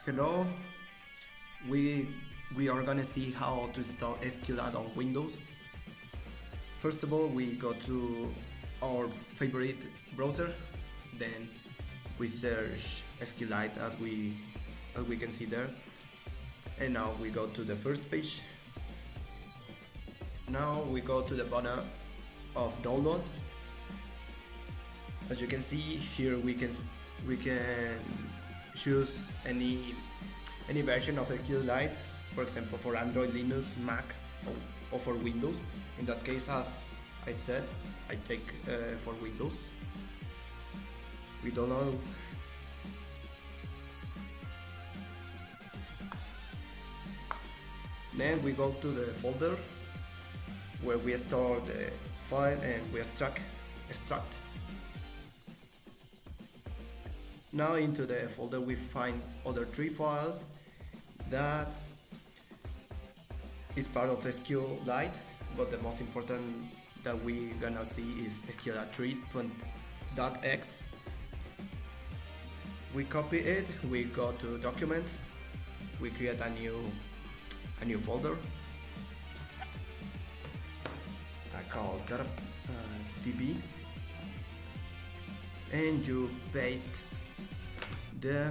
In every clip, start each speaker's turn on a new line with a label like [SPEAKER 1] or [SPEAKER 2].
[SPEAKER 1] Hello, we we are gonna see how to install SQLite on Windows. First of all, we go to our favorite browser, then we search SQLite as we can see there, and now we go to the first page. Now we go to the button of download. As you can see here, we can choose any version of SQLite, for example for Android, Linux, Mac, or for Windows. In that case, as I said, I take for Windows. We download. Then we go to the folder where we store the file and we extract. Now into the folder we find other 3 files that is part of SQLite, but the most important that we gonna see is SQLite3.x. We copy it, we go to document, we create a new folder I call db, and you paste the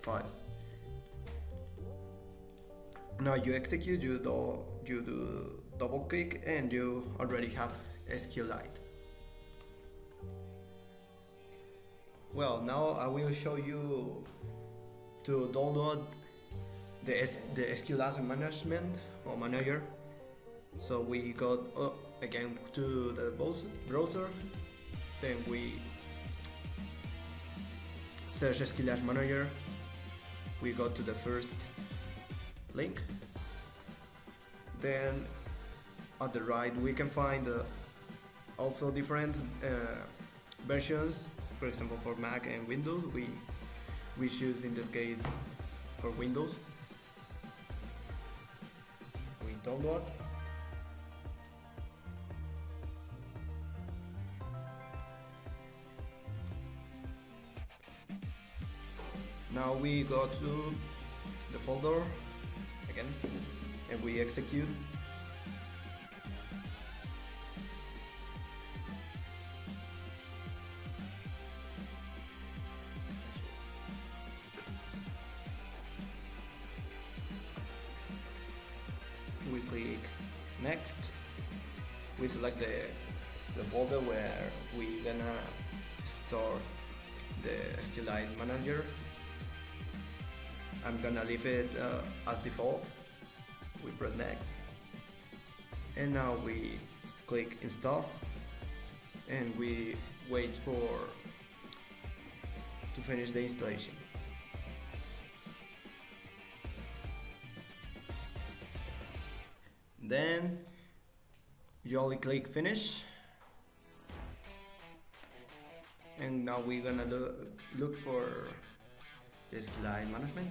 [SPEAKER 1] file. Now you execute, you do double click, and you already have SQLite. Well, now I will show you to download the SQLite management or manager. So we go again to the browser, then we search SQLite manager, we go to the first link, then at the right we can find also different versions. For example, for Mac and Windows, we choose in this case for Windows. We download. Now we go to the folder again and we execute. We click next. We select the folder where we gonna store the SQLite manager. I'm gonna leave it as default. We press next, and now we click install, and we wait to finish the installation. Then you only click finish, and now we're gonna look for the SQLite management.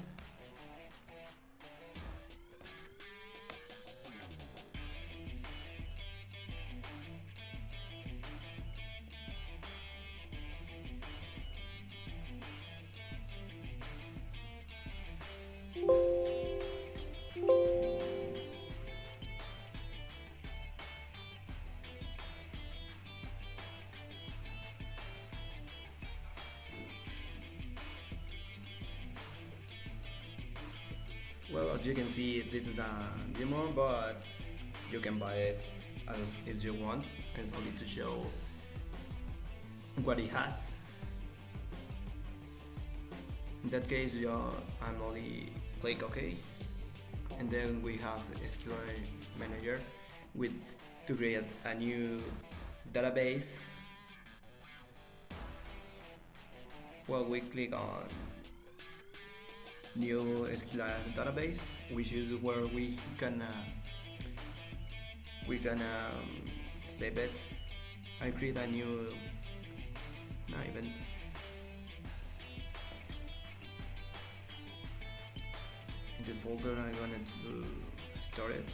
[SPEAKER 1] Well, as you can see, this is a demo, but you can buy it as if you want. It's only to show what it has. In that case, I'm only click OK, and then we have SQLite manager to create a new database. Well, we click on new SQLite database. We choose where we gonna save it. I create a new event. In the folder I wanted to store it.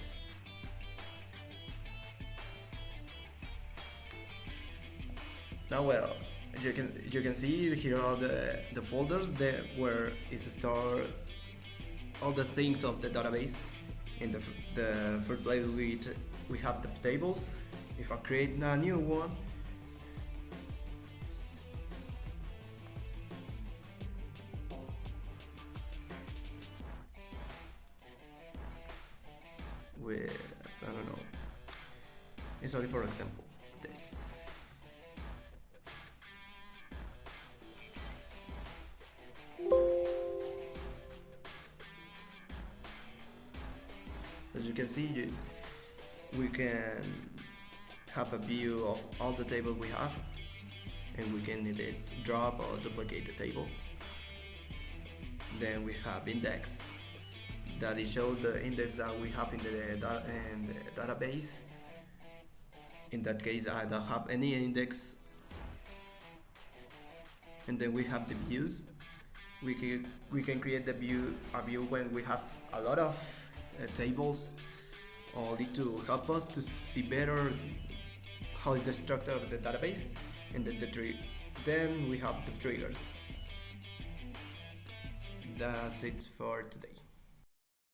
[SPEAKER 1] Now, well, you can see here are the folders where is stored all the things of the database. In the first place we have the tables. If I create a new one, with, I don't know, it's only for example this. As you can see, we can have a view of all the tables we have, and we can either drop or duplicate the table. Then we have index, that it shows the index that we have in the database. In that case, I don't have any index. And then we have the views. We can create a view when we have a lot of tables, only to help us to see better how is the structure of the database. And then we have the triggers. That's it for today.